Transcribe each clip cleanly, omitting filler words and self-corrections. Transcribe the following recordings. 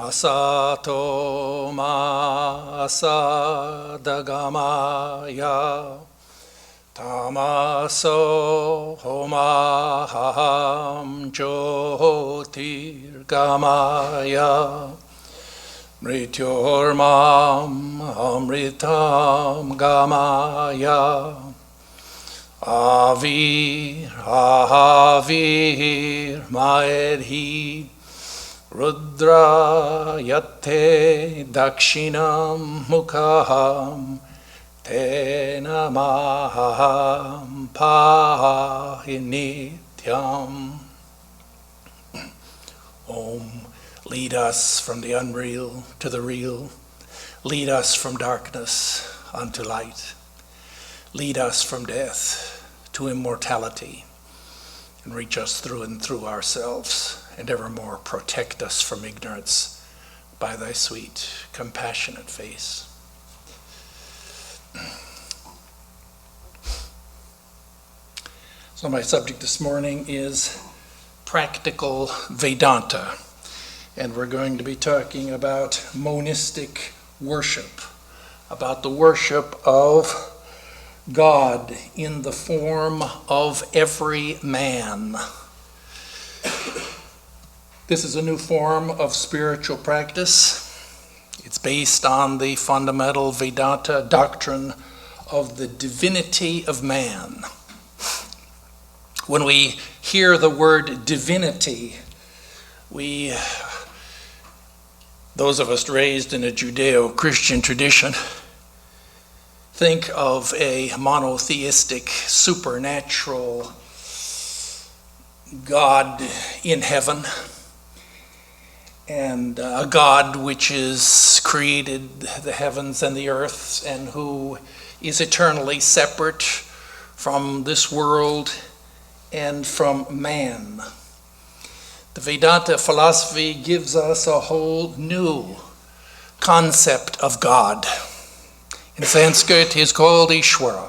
Asato ma asadagamaya tamaso homaham jyotirgamaya mrityormam amritam gamaya avir maedhi Rudra yate dakshinam mukham tena maham pahinityam. Om, lead us from the unreal to the real. Lead us from darkness unto light. Lead us from death to immortality. And reach us through and through ourselves, and evermore protect us from ignorance by thy sweet, compassionate face. So my subject this morning is practical Vedanta, and we're going to be talking about monistic worship, about the worship of God in the form of every man. This is a new form of spiritual practice. It's based on the fundamental Vedanta doctrine of the divinity of man. When we hear the word divinity, those of us raised in a Judeo-Christian tradition, think of a monotheistic, supernatural God in heaven, and a God which has created the heavens and the earth and who is eternally separate from this world and from man. The Vedanta philosophy gives us a whole new concept of God. In Sanskrit, he is called Ishwara.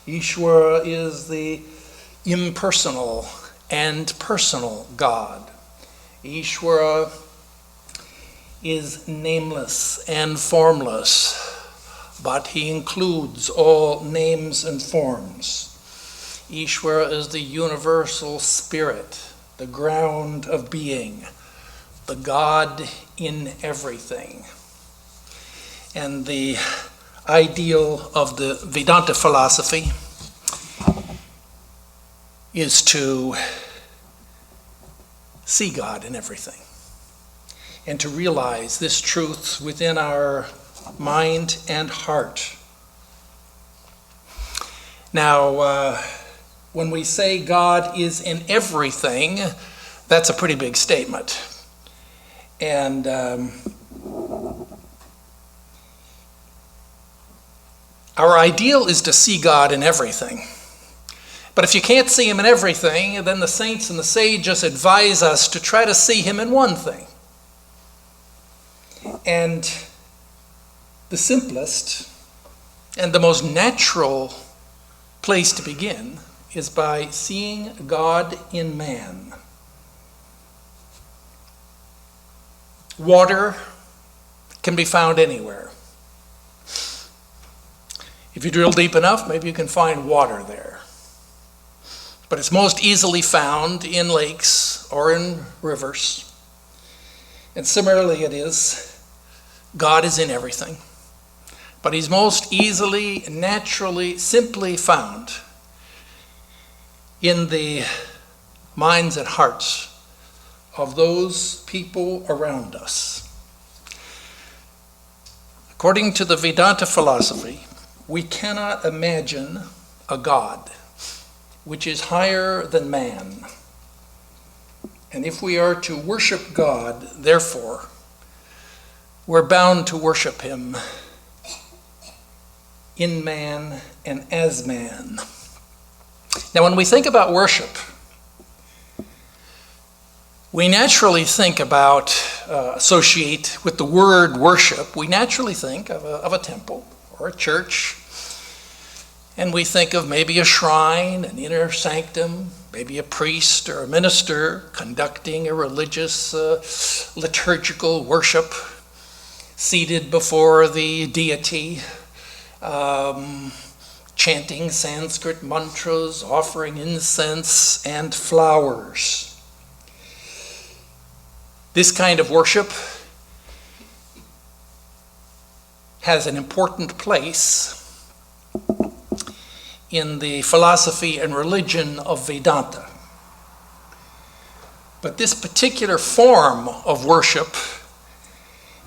Ishwara is the impersonal and personal God. Ishwara is nameless and formless, but he includes all names and forms. Ishwara is the universal spirit, the ground of being, the God in everything. And the ideal of the Vedanta philosophy is to see God in everything and to realize this truth within our mind and heart. Now, when we say God is in everything, that's a pretty big statement. And our ideal is to see God in everything. But if you can't see him in everything, then the saints and the sages advise us to try to see him in one thing. And the simplest and the most natural place to begin is by seeing God in man. Water can be found anywhere. If you drill deep enough, maybe you can find water there. But it's most easily found in lakes or in rivers. And similarly it is, God is in everything. But he's most easily, naturally, simply found in the minds and hearts of those people around us. According to the Vedanta philosophy, we cannot imagine a God which is higher than man. And if we are to worship God, therefore, we're bound to worship him in man and as man. Now, when we think about worship, we naturally think about, associate with the word worship, we naturally think of a temple or a church, and we think of maybe a shrine, an inner sanctum, maybe a priest or a minister conducting a religious liturgical worship, seated before the deity, chanting Sanskrit mantras, offering incense and flowers. This kind of worship has an important place in the philosophy and religion of Vedanta. But this particular form of worship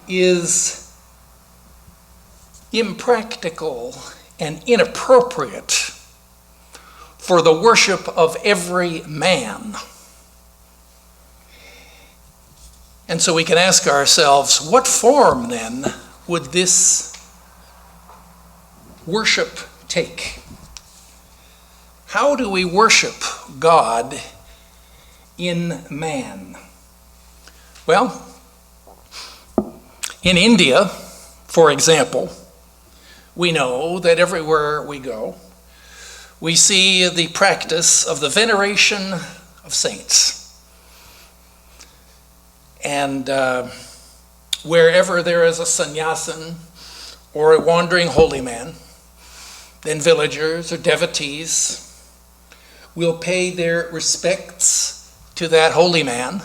is impractical and inappropriate for the worship of every man. And so we can ask ourselves, what form then would this worship take? How do we worship God in man? Well, in India, for example, we know that everywhere we go, we see the practice of the veneration of saints. And wherever there is a sannyasin or a wandering holy man, then villagers or devotees will pay their respects to that holy man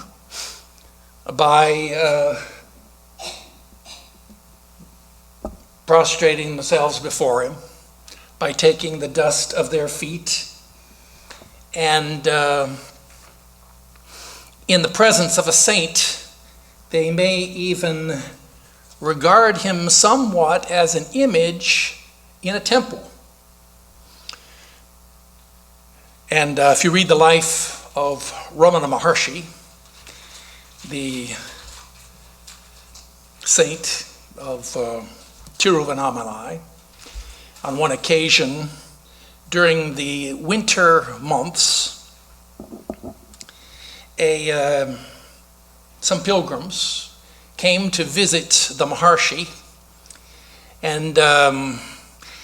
by prostrating themselves before him, by taking the dust of their feet, and in the presence of a saint, they may even regard him somewhat as an image in a temple. And if you read the life of Ramana Maharshi, the saint of Tiruvannamalai, on one occasion during the winter months, some pilgrims came to visit the Maharshi, and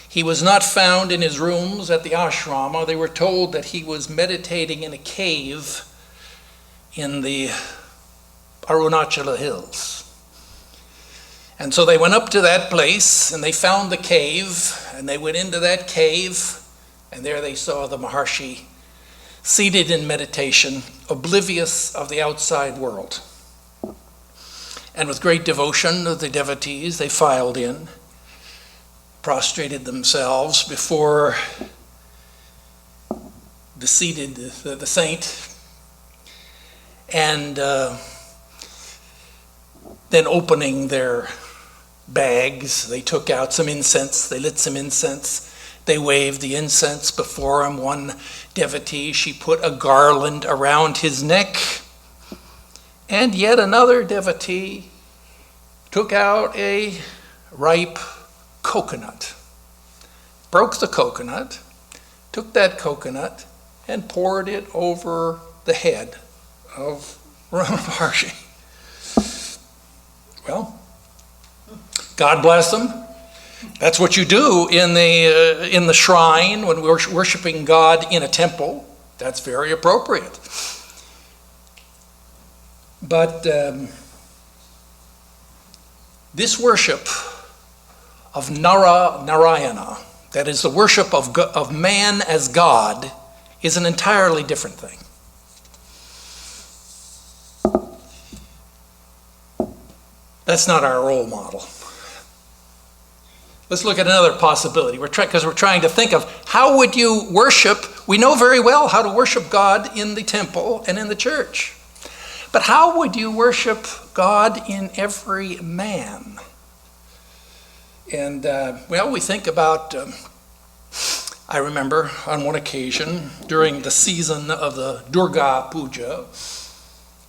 he was not found in his rooms at the ashrama. They were told that he was meditating in a cave in the Arunachala hills. And so they went up to that place and they found the cave, and they went into that cave, and there they saw the Maharshi seated in meditation, oblivious of the outside world. And with great devotion of the devotees, they filed in, prostrated themselves before the saint, and then opening their bags, they took out some incense, they lit some incense, they waved the incense before him. One devotee, she put a garland around his neck, and yet another devotee took out a ripe coconut, broke the coconut, took that coconut and poured it over the head of Ramana Maharshi. Well, God bless them. That's what you do in the shrine when we're worshiping God in a temple. That's very appropriate. But this worship of Narayana, that is the worship of man as God, is an entirely different thing. That's not our role model. Let's look at another possibility. Because we're trying to think of how would you worship. We know very well how to worship God in the temple and in the church. But how would you worship God in every man? And, we think about, I remember on one occasion during the season of the Durga Puja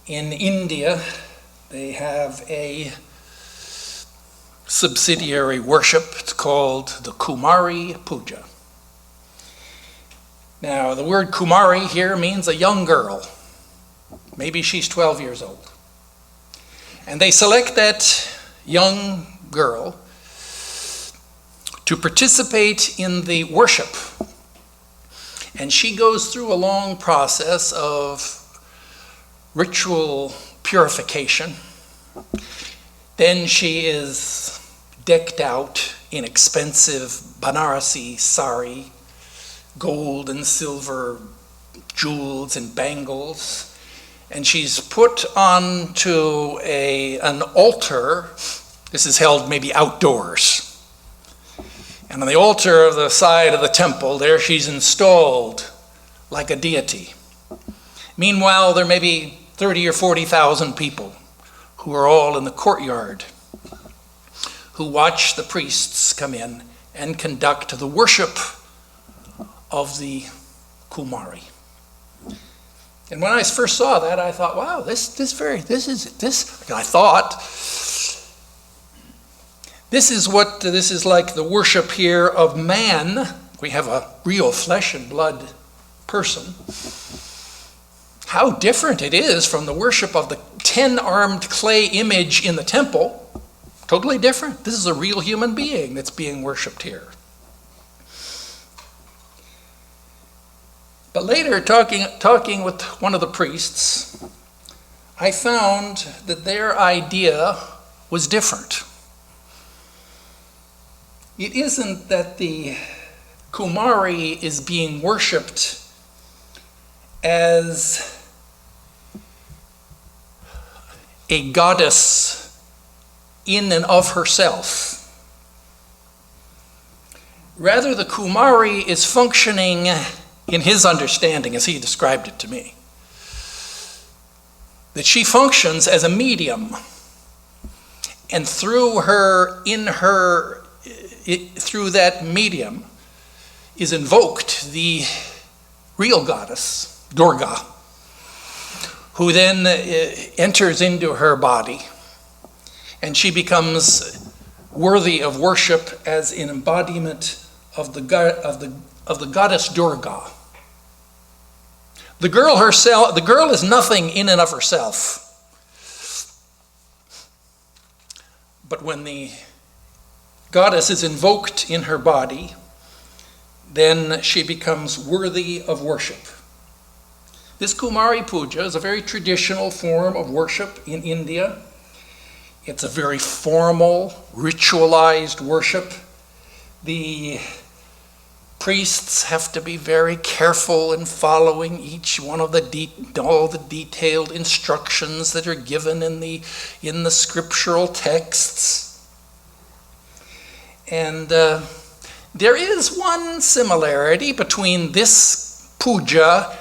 in India, they have a subsidiary worship. It's called the Kumari Puja. Now, the word Kumari here means a young girl. Maybe she's 12 years old. And they select that young girl to participate in the worship. And she goes through a long process of ritual purification. Then she is decked out in expensive Banarasi sari, gold and silver jewels and bangles. And she's put onto an altar. This is held maybe outdoors. And on the altar of the side of the temple, there she's installed like a deity. Meanwhile, there may be 30 or 40,000 people who are all in the courtyard, who watch the priests come in and conduct the worship of the Kumari. And when I first saw that, I thought, wow, this is like the worship here of man. We have a real flesh and blood person. How different it is from the worship of the 10-armed clay image in the temple. Totally different. This is a real human being that's being worshipped here. But later, talking with one of the priests, I found that their idea was different. It isn't that the Kumari is being worshipped as a goddess in and of herself. Rather, the Kumari is functioning, in his understanding, as he described it to me, that she functions as a medium, and through that medium is invoked the real goddess, Durga, who then enters into her body, and she becomes worthy of worship as an embodiment of the goddess Durga. The girl is nothing in and of herself. But when the goddess is invoked in her body, then she becomes worthy of worship. This Kumari Puja is a very traditional form of worship in India. It's a very formal, ritualized worship. The priests have to be very careful in following each one of all the detailed instructions that are given in the scriptural texts. And there is one similarity between this puja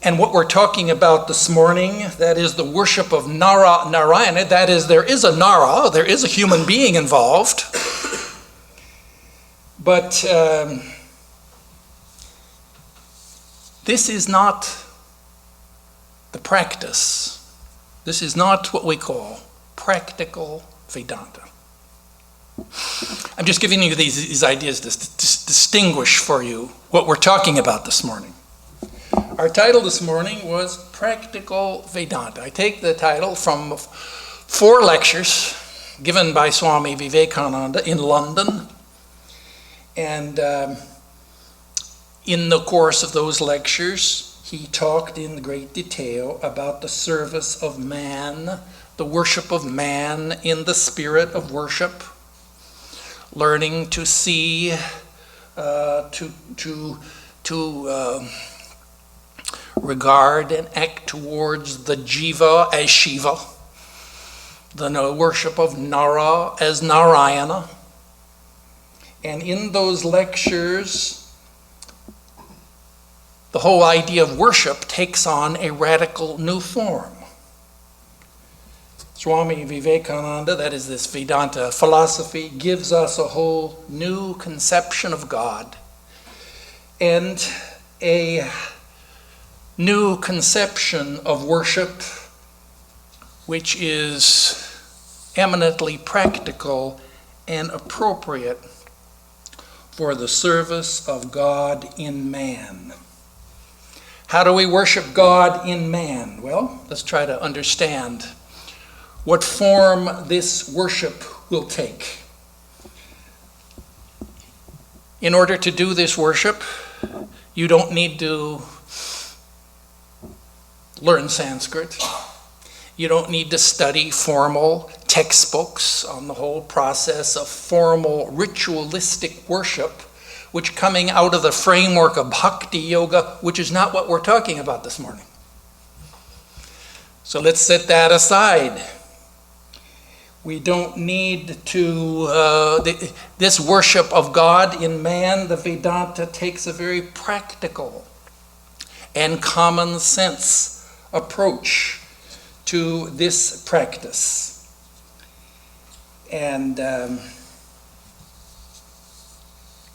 and what we're talking about this morning, that is the worship of Narayana. That is, there is a Nara, there is a human being involved. But this is not the practice. This is not what we call practical Vedanta. I'm just giving you these ideas to distinguish for you what we're talking about this morning. Our title this morning was Practical Vedanta. I take the title from 4 lectures given by Swami Vedarupananda in London. And in the course of those lectures, he talked in great detail about the service of man, the worship of man in the spirit of worship, learning to see, to regard and act towards the jiva as Shiva, the worship of Nara as Narayana. And in those lectures, the whole idea of worship takes on a radical new form. Swami Vedarupananda, that is this Vedanta philosophy, gives us a whole new conception of God and a new conception of worship, which is eminently practical and appropriate for the service of God in man. How do we worship God in man? Well, let's try to understand what form this worship will take. In order to do this worship, You don't need to learn Sanskrit. You don't need to study formal textbooks on the whole process of formal ritualistic worship, which coming out of the framework of bhakti yoga, which is not what we're talking about this morning. So let's set that aside. We don't need to, this worship of God in man, the Vedanta takes a very practical and common sense approach to this practice. And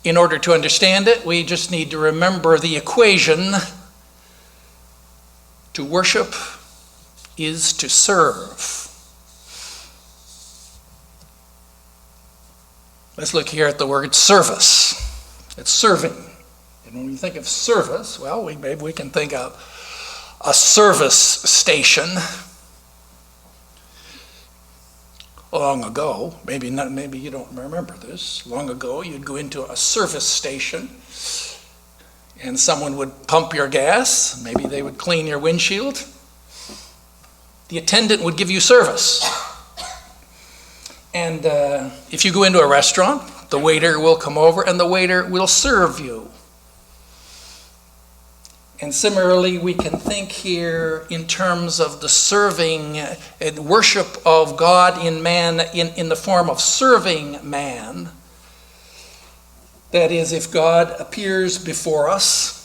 in order to understand it, we just need to remember the equation. To worship is to serve. Let's look here at the word service. It's serving. And when we think of service, well, maybe we can think of a service station. Long ago, maybe you don't remember this. Long ago, you'd go into a service station and someone would pump your gas. Maybe they would clean your windshield. The attendant would give you service. And if you go into a restaurant, the waiter will come over and the waiter will serve you. And similarly, we can think here in terms of the serving and worship of God in man in the form of serving man. That is, if God appears before us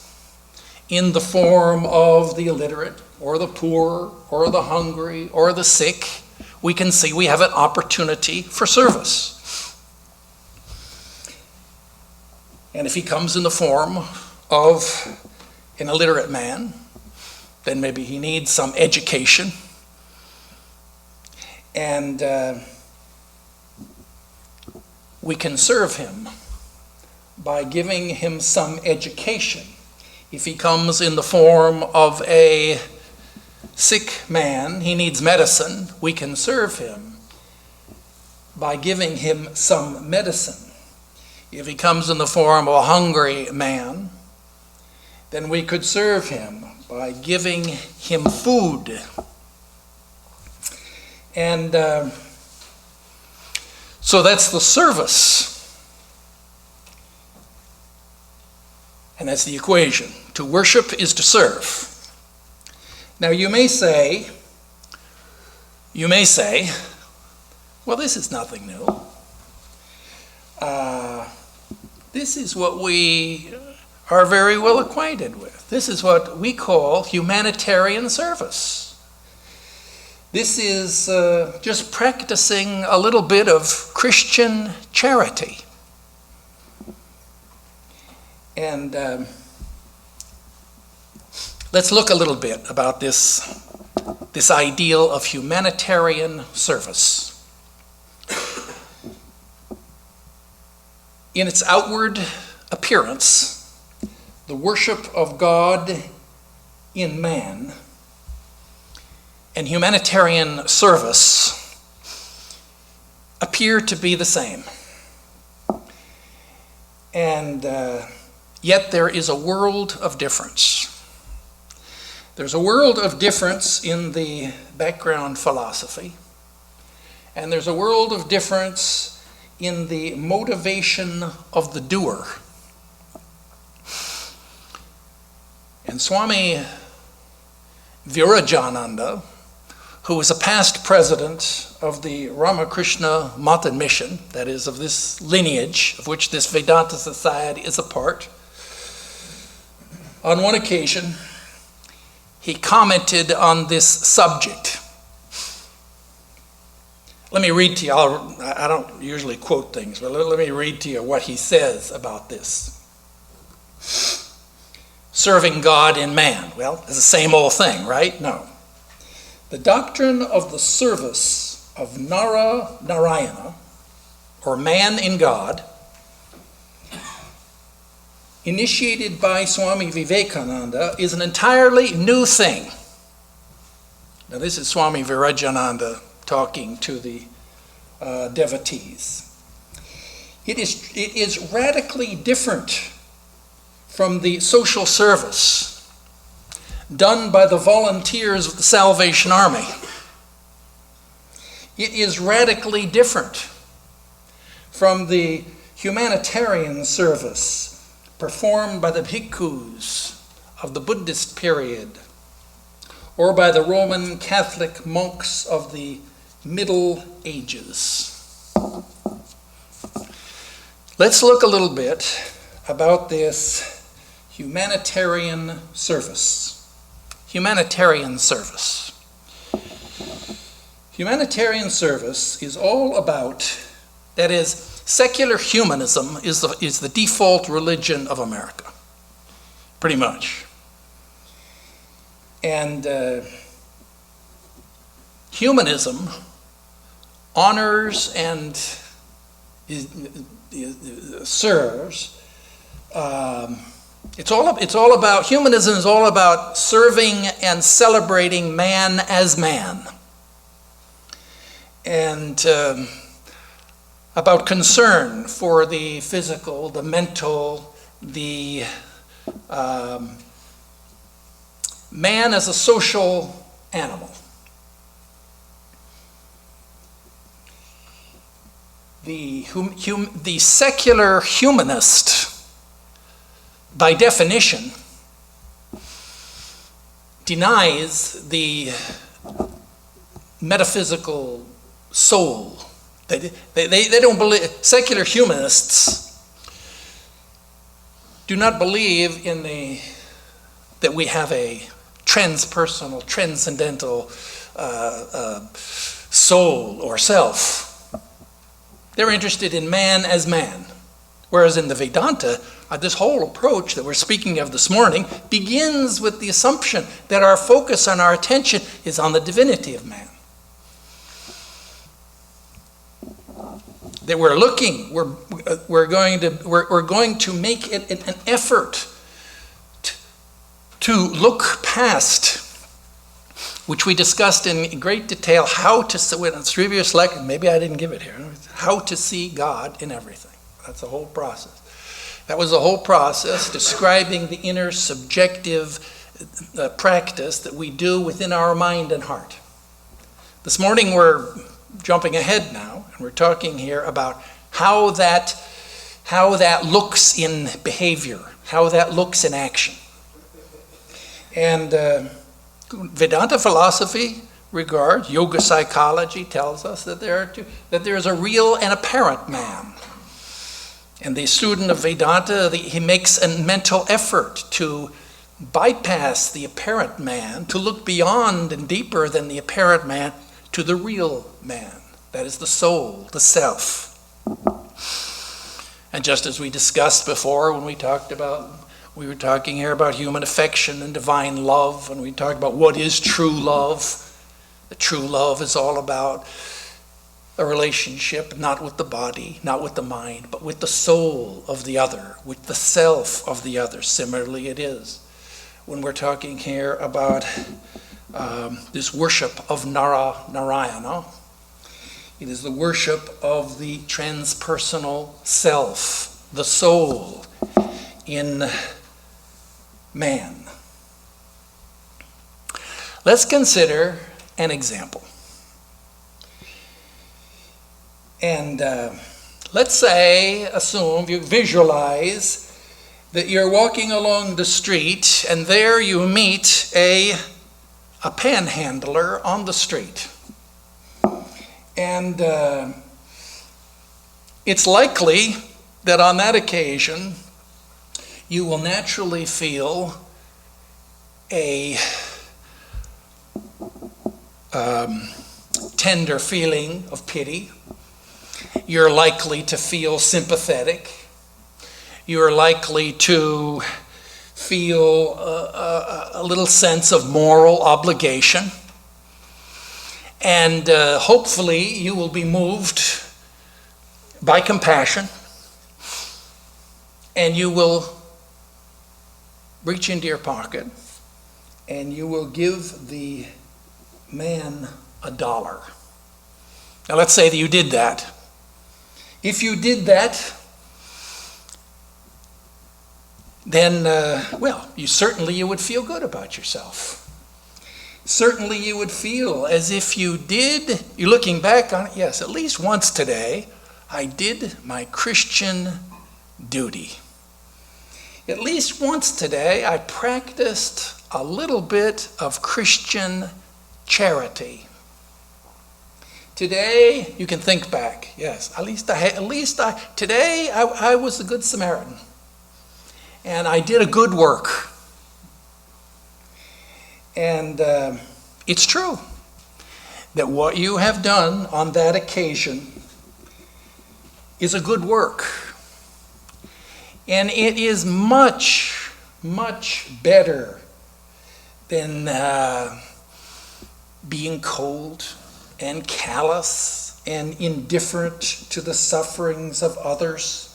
in the form of the illiterate or the poor or the hungry or the sick, we can see we have an opportunity for service. And if he comes in the form of an illiterate man, then maybe he needs some education. And we can serve him by giving him some education. If he comes in the form of a sick man, he needs medicine, we can serve him by giving him some medicine. If he comes in the form of a hungry man, then we could serve him by giving him food. And so that's the service. And that's the equation. To worship is to serve. Now you may say, well, this is nothing new. This is what we are very well acquainted with. This is what we call humanitarian service. This is just practicing a little bit of Christian charity. And let's look a little bit about this ideal of humanitarian service. In its outward appearance, the worship of God in man and humanitarian service appear to be the same. And yet there is a world of difference. There's a world of difference in the background philosophy, and there's a world of difference in the motivation of the doer. And Swami Vedarupananda, who was a past president of the Ramakrishna Mata mission, that is, of this lineage of which this Vedanta society is a part, on one occasion, he commented on this subject. Let me read to you, I don't usually quote things, but let me read to you what he says about this. Serving God in man. Well, it's the same old thing, right? No. The doctrine of the service of Narayana, or man in God, initiated by Swami Vivekananda, is an entirely new thing. Now this is Swami Vedarupananda talking to the devotees. It is radically different from the social service done by the volunteers of the Salvation Army. It is radically different from the humanitarian service performed by the bhikkhus of the Buddhist period, or by the Roman Catholic monks of the Middle Ages. Let's look a little bit about this humanitarian service. Humanitarian service. Humanitarian service is all about, that is, secular humanism is the default religion of America, pretty much. And humanism honors and serves. It's all about, humanism is all about serving and celebrating man as man. And about concern for the physical, the mental, the man as a social animal. The secular humanist, by definition, denies the metaphysical soul. They don't believe, secular humanists do not believe in that we have a transpersonal, transcendental soul or self. They're interested in man as man. Whereas in the Vedanta, this whole approach that we're speaking of this morning begins with the assumption that our focus and our attention is on the divinity of man. That we're looking, we're going to make it an effort to look past, which we discussed in great detail, how to see, in a previous lecture, maybe I didn't give it here, how to see God in everything. That's the whole process. That was the whole process, describing the inner subjective practice that we do within our mind and heart. This morning we're jumping ahead now, and we're talking here about how that looks in behavior, how that looks in action. And Vedanta philosophy regards, yoga psychology tells us that there is a real and apparent man. And the student of Vedanta, he makes a mental effort to bypass the apparent man, to look beyond and deeper than the apparent man to the real man. That is the soul, the self. And just as we discussed before when we were talking here about human affection and divine love, and we talked about what is true love. The true love is all about a relationship not with the body, not with the mind, but with the soul of the other, with the self of the other. Similarly it is when we're talking here about this worship of Narayana. It is the worship of the transpersonal self, the soul in man. Let's consider an example. And let's say, assume, you visualize that you're walking along the street and there you meet a panhandler on the street. And it's likely that on that occasion you will naturally feel a tender feeling of pity. You're likely to feel sympathetic. You're likely to feel a little sense of moral obligation. And hopefully you will be moved by compassion, and you will reach into your pocket and you will give the man $1. Now let's say that you did that. If you did that, then, well, you would feel good about yourself. Certainly you would feel as if you're looking back on it, yes, at least once today, I did my Christian duty. At least once today, I practiced a little bit of Christian charity. Today, you can think back, yes, today I was a good Samaritan. And I did a good work. And it's true that what you have done on that occasion is a good work. And it is much, much better than being cold and callous and indifferent to the sufferings of others.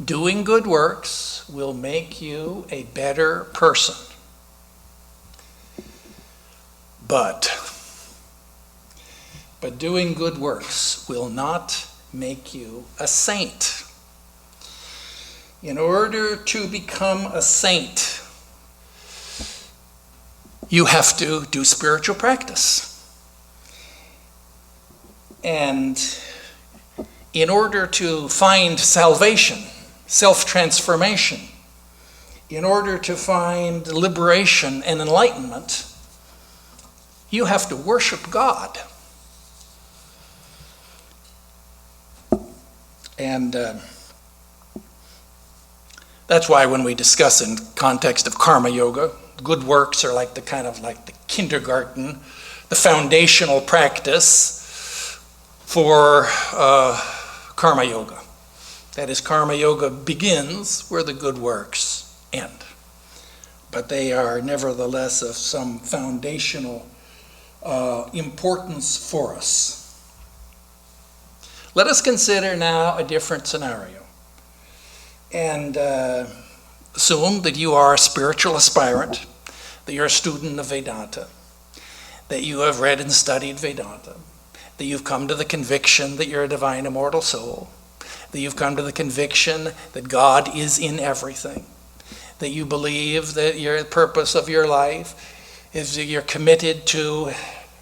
Doing good works will make you a better person. But doing good works will not make you a saint. In order to become a saint, you have to do spiritual practice. And in order to find salvation, self-transformation, in order to find liberation and enlightenment, you have to worship God. And that's why when we discuss in context of karma yoga, good works are like the kindergarten, the foundational practice for karma yoga. That is, karma yoga begins where the good works end. But they are nevertheless of some foundational importance for us. Let us consider now a different scenario. And assume that you are a spiritual aspirant, that you're a student of Vedanta, that you have read and studied Vedanta, that you've come to the conviction that you're a divine immortal soul, that you've come to the conviction that God is in everything, that you believe that your purpose of your life is that you're committed to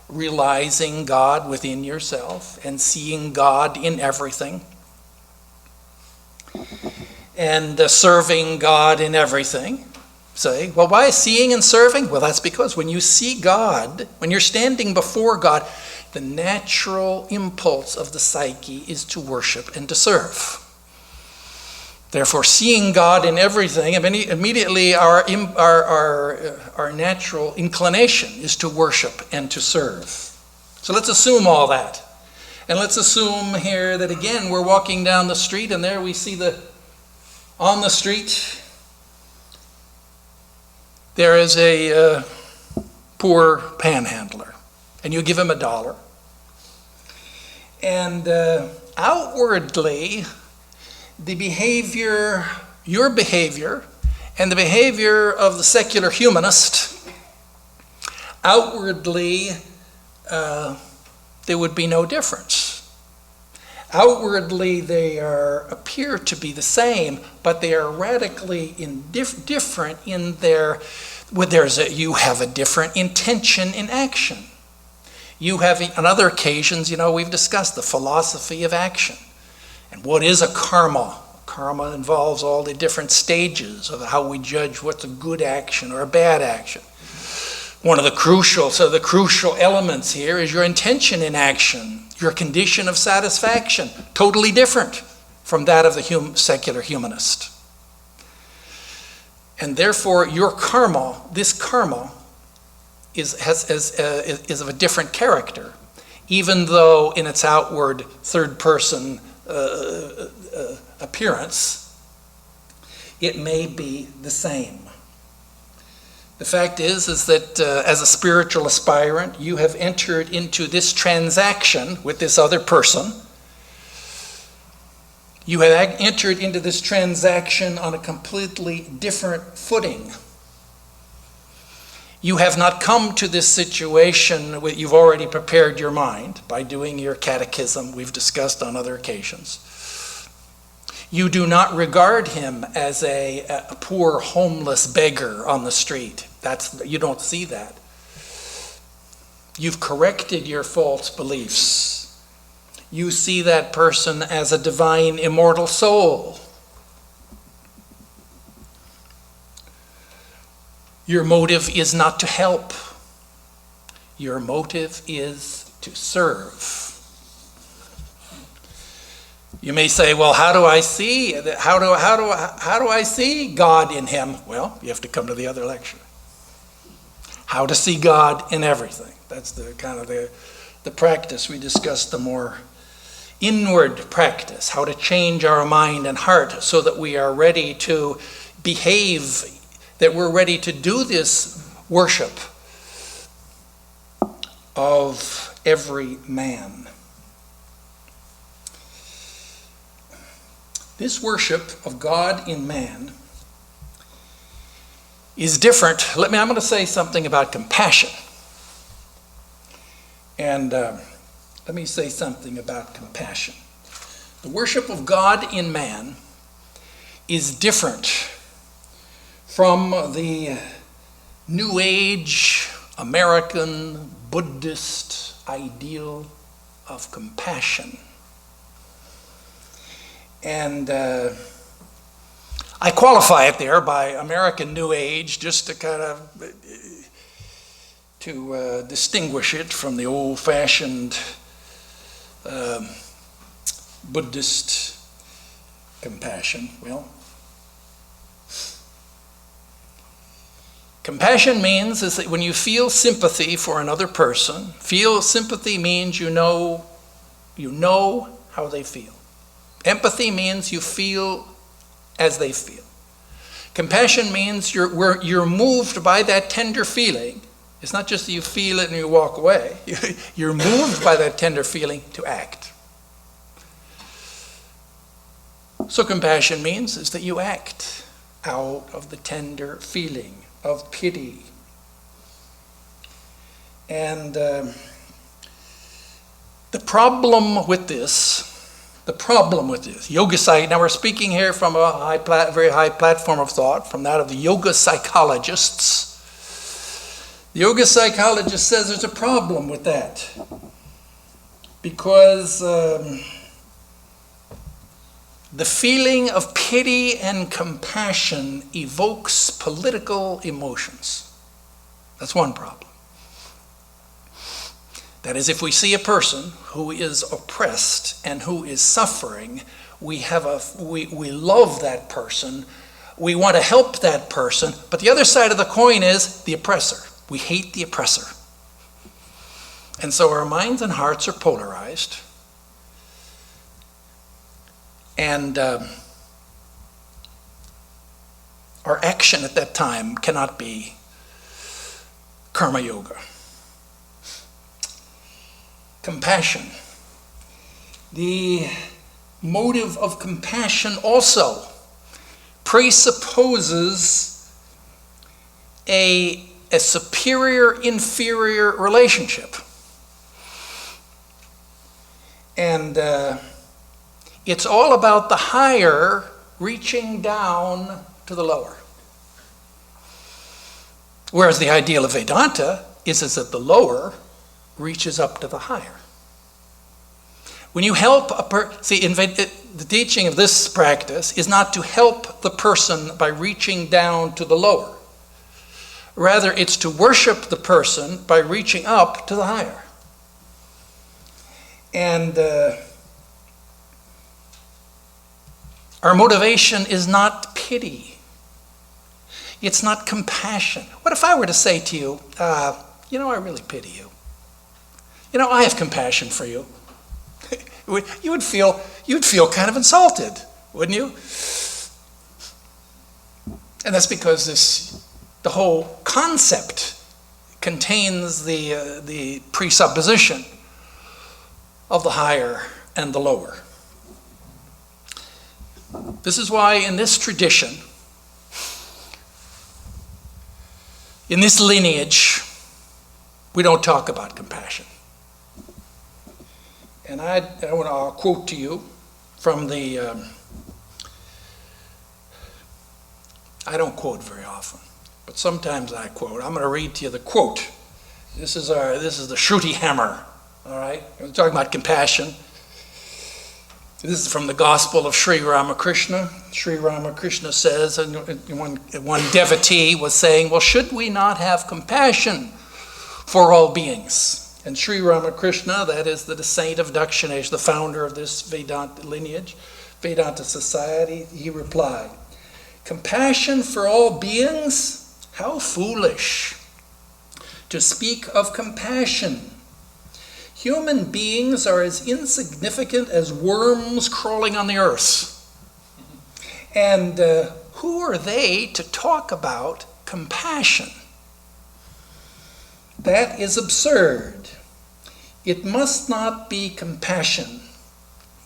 realizing God within yourself and seeing God in everything, and serving God in everything. Say, well, why seeing and serving? Well, that's because when you see God, when you're standing before God, the natural impulse of the psyche is to worship and to serve. Therefore, seeing God in everything, immediately our natural inclination is to worship and to serve. So let's assume all that. And let's assume here that again, we're walking down the street and there we see on the street, there is a poor panhandler. And you give him $1. And outwardly, the behavior, your behavior, and the behavior of the secular humanist, outwardly, there would be no difference. Outwardly, they appear to be the same, but they are radically different in you have a different intention in action. You have, on other occasions, we've discussed the philosophy of action. And what is a karma? Karma involves all the different stages of how we judge what's a good action or a bad action. One of the crucial elements here is your intention in action, your condition of satisfaction, totally different from that of the secular humanist. And therefore, your karma, this karma, is of a different character, even though in its outward third-person appearance, it may be the same. The fact is that as a spiritual aspirant, you have entered into this transaction with this other person. You have entered into this transaction on a completely different footing. You have not come to this situation where you've already prepared your mind by doing your catechism we've discussed on other occasions. You do not regard him as a poor homeless beggar on the street. You don't see that. You've corrected your false beliefs. You see that person as a divine, immortal soul. Your motive is not to help. Your motive is to serve. You may say, well, how do I see God in him? Well, you have to come to the other lecture. How to see God in everything. That's the kind of the practice we discussed, the more inward practice, how to change our mind and heart so that we are ready to behave, that we're ready to do this worship of every man. This worship of God in man is different. I'm going to say something about compassion. And let me say something about compassion. The worship of God in man is different from the New Age American Buddhist ideal of compassion. And I qualify it there by American New Age just to kind of distinguish it from the old-fashioned Buddhist compassion. Well, compassion means is that when you feel sympathy for another person, feel sympathy means you know how they feel. Empathy means you feel as they feel. Compassion means you're moved by that tender feeling. It's not just that you feel it and you walk away. You're moved by that tender feeling to act. So compassion means is that you act out of the tender feeling of pity. And the problem with this, yoga psych. Now we're speaking here from a very high platform of thought, from that of the yoga psychologists. The yoga psychologist says there's a problem with that because the feeling of pity and compassion evokes political emotions. That's one problem. That is, if we see a person who is oppressed and who is suffering, we love that person, we want to help that person, but the other side of the coin is the oppressor. We hate the oppressor. And so our minds and hearts are polarized. And our action at that time cannot be karma yoga. Compassion. The motive of compassion also presupposes a superior-inferior relationship. And it's all about the higher reaching down to the lower. Whereas the ideal of Vedanta is that the lower reaches up to the higher. When you help the teaching of this practice is not to help the person by reaching down to the lower. Rather, it's to worship the person by reaching up to the higher. And our motivation is not pity. It's not compassion. What if I were to say to you, I really pity you. I have compassion for you. You'd feel kind of insulted, wouldn't you? And that's because the whole concept contains the presupposition of the higher and the lower. This is why in this tradition, in this lineage, we don't talk about compassion. And I'll quote to you from the I don't quote very often, but sometimes I quote. I'm going to read to you the quote. This is the Shruti Hammer, all right? We're talking about compassion. This is from the Gospel of Sri Ramakrishna. Sri Ramakrishna says, and one devotee was saying, well, should we not have compassion for all beings? And Sri Ramakrishna, that is the saint of Dakshinesh, the founder of this Vedanta lineage, Vedanta society, he replied, compassion for all beings? How foolish to speak of compassion. Human beings are as insignificant as worms crawling on the earth. And who are they to talk about compassion? That is absurd. It must not be compassion,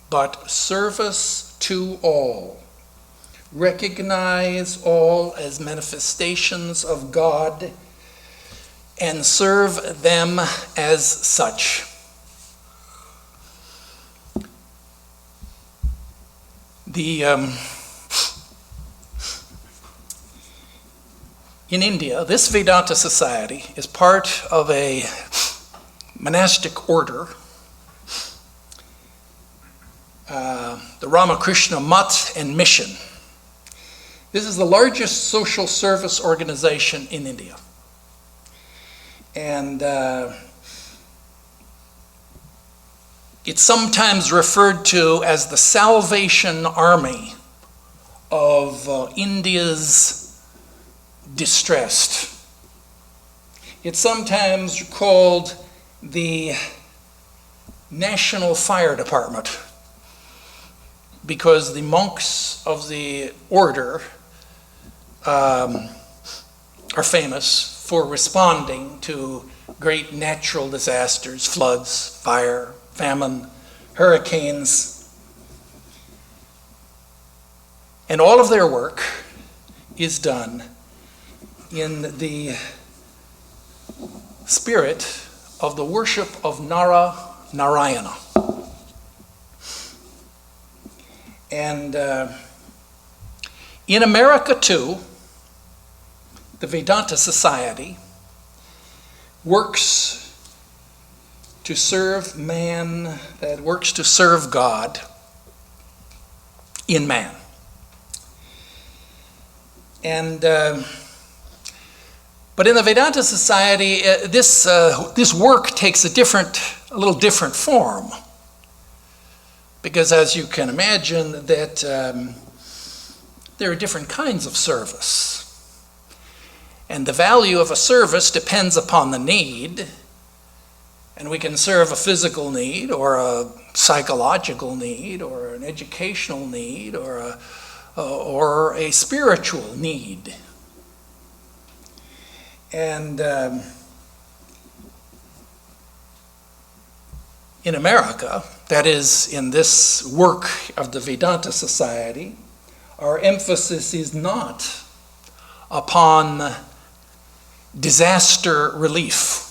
but service to all. Recognize all as manifestations of God and serve them as such. In India, this Vedanta society is part of a monastic order, the Ramakrishna Mutt and Mission. This is the largest social service organization in India. And it's sometimes referred to as the Salvation Army of India's distressed. It's sometimes called the National Fire Department because the monks of the order are famous for responding to great natural disasters, floods, fire, famine, hurricanes. And all of their work is done in the spirit of the worship of Narayana. And in America too, the Vedanta Society works to serve man, that works to serve God in man. And but in the Vedanta Society, this work takes a little different form, because as you can imagine, that there are different kinds of service, and the value of a service depends upon the need. And we can serve a physical need, or a psychological need, or an educational need, or a spiritual need. And in America, that is, in this work of the Vedanta Society, our emphasis is not upon disaster relief.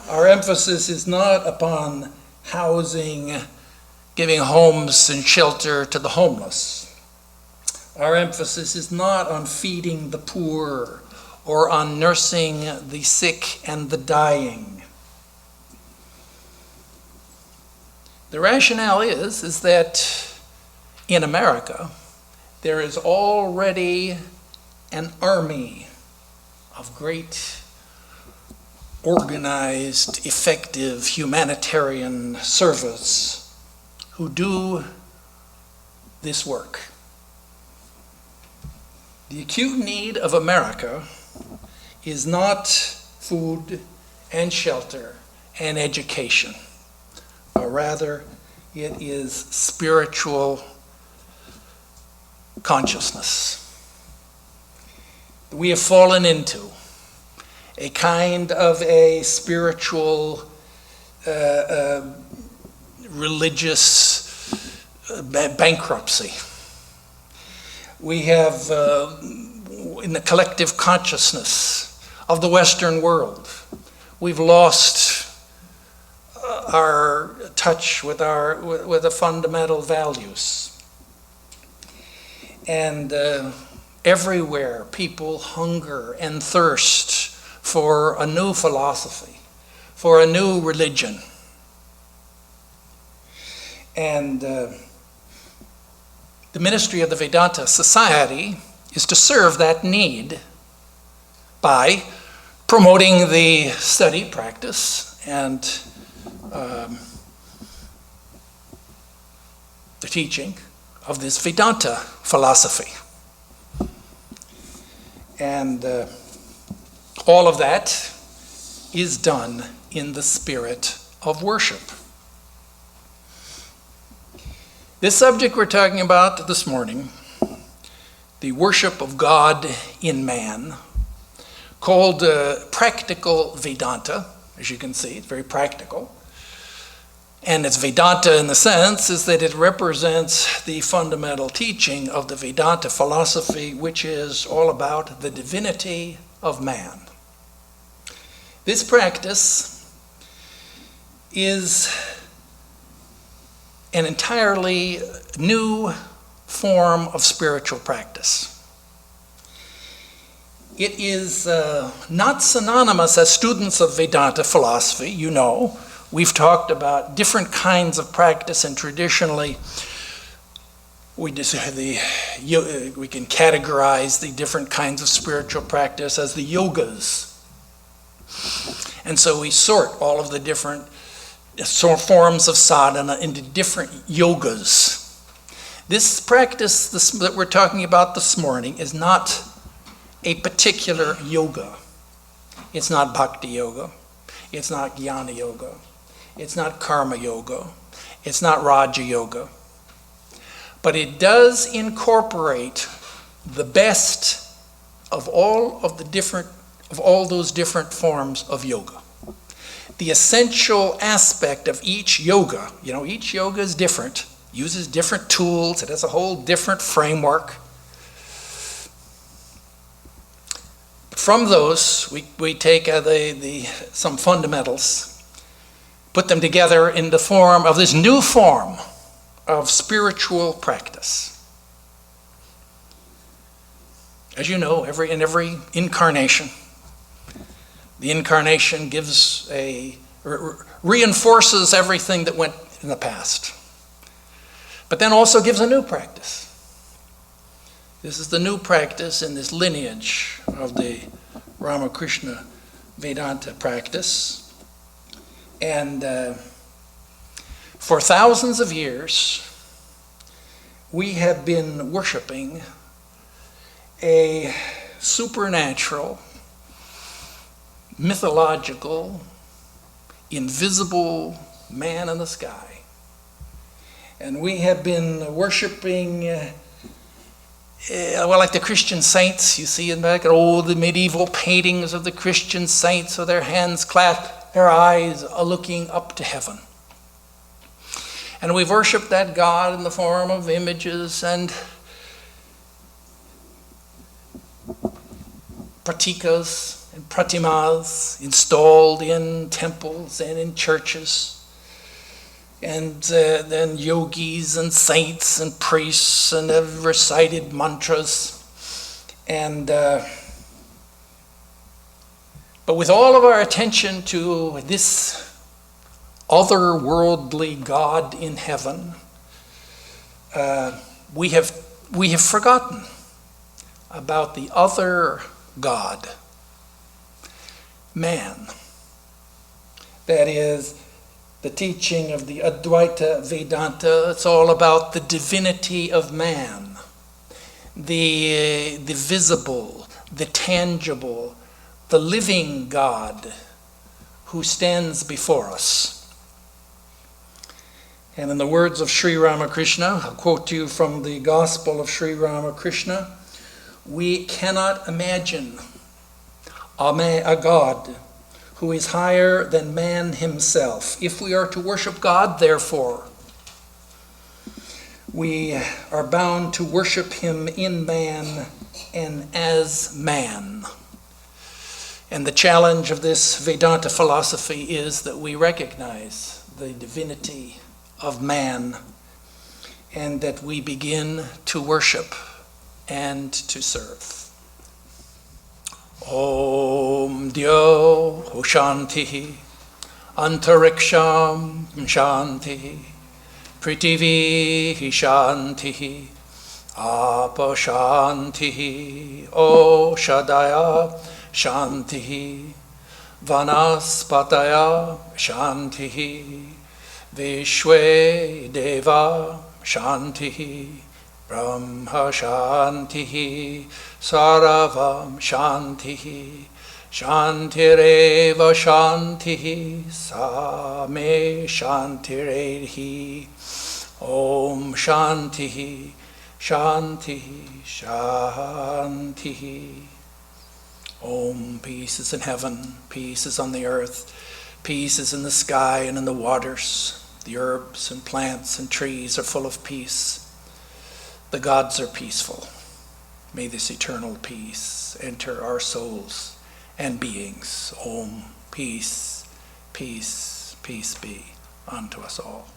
Our emphasis is not upon housing, giving homes and shelter to the homeless. Our emphasis is not on feeding the poor or on nursing the sick and the dying. The rationale is that in America, there is already an army of great organized, effective humanitarian service who do this work. The acute need of America is not food and shelter and education, but rather it is spiritual consciousness. We have fallen into a kind of a spiritual, religious bankruptcy. We have, in the collective consciousness of the Western world, we've lost our touch with the fundamental values. And everywhere people hunger and thirst for a new philosophy, for a new religion. And the ministry of the Vedanta Society is to serve that need by promoting the study, practice, and the teaching of this Vedanta philosophy. And all of that is done in the spirit of worship. This subject we're talking about this morning, the worship of God in man, called practical Vedanta, as you can see, it's very practical. And it's Vedanta in the sense is that it represents the fundamental teaching of the Vedanta philosophy, which is all about the divinity of man. This practice is an entirely new form of spiritual practice. It is not synonymous as students of Vedanta philosophy, you know. We've talked about different kinds of practice, and traditionally we can categorize the different kinds of spiritual practice as the yogas. And so we sort all of the different forms of sadhana into different yogas. This practice that we're talking about this morning is not a particular yoga. It's not bhakti yoga. It's not jnana yoga. It's not karma yoga. It's not raja yoga. But it does incorporate the best of all those different forms of yoga. The essential aspect of each yoga, each yoga is different, uses different tools, it has a whole different framework. From those, we take some fundamentals, put them together in the form of this new form of spiritual practice. As you know, in every incarnation, the incarnation reinforces everything that went in the past, but then also gives a new practice. This is the new practice in this lineage of the Ramakrishna Vedanta practice. And for thousands of years, we have been worshiping a supernatural, mythological, invisible man in the sky. And we have been worshiping like the Christian saints, you see in back, all the medieval paintings of the Christian saints with their hands clasped, their eyes are looking up to heaven. And we've worshipped that God in the form of images and pratikas and pratimas installed in temples and in churches. And then yogis and saints and priests and have recited mantras. And but with all of our attention to this otherworldly God in heaven, we have forgotten about the other God, man. That is the teaching of the Advaita Vedanta. It's all about the divinity of man, the visible, the tangible, the living God who stands before us. And in the words of Sri Ramakrishna, I'll quote to you from the Gospel of Sri Ramakrishna, we cannot imagine a God who is higher than man himself. If we are to worship God, therefore, we are bound to worship him in man and as man. And the challenge of this Vedanta philosophy is that we recognize the divinity of man and that we begin to worship and to serve. Om Dyo Shanti Antariksham Shanti Prithvi Shanti Apa Shanti Oshadaya Shanti Vanaspataya Shanti Vishwe Deva Shanti Brahma Shanti Saravam Shanti Shantireva Shanti Same Shantirehi Om Shanti Shanti Shanti. Om, peace is in heaven, peace is on the earth, peace is in the sky and in the waters. The herbs and plants and trees are full of peace. The gods are peaceful. May this eternal peace enter our souls and beings. Om, peace, peace, peace be unto us all.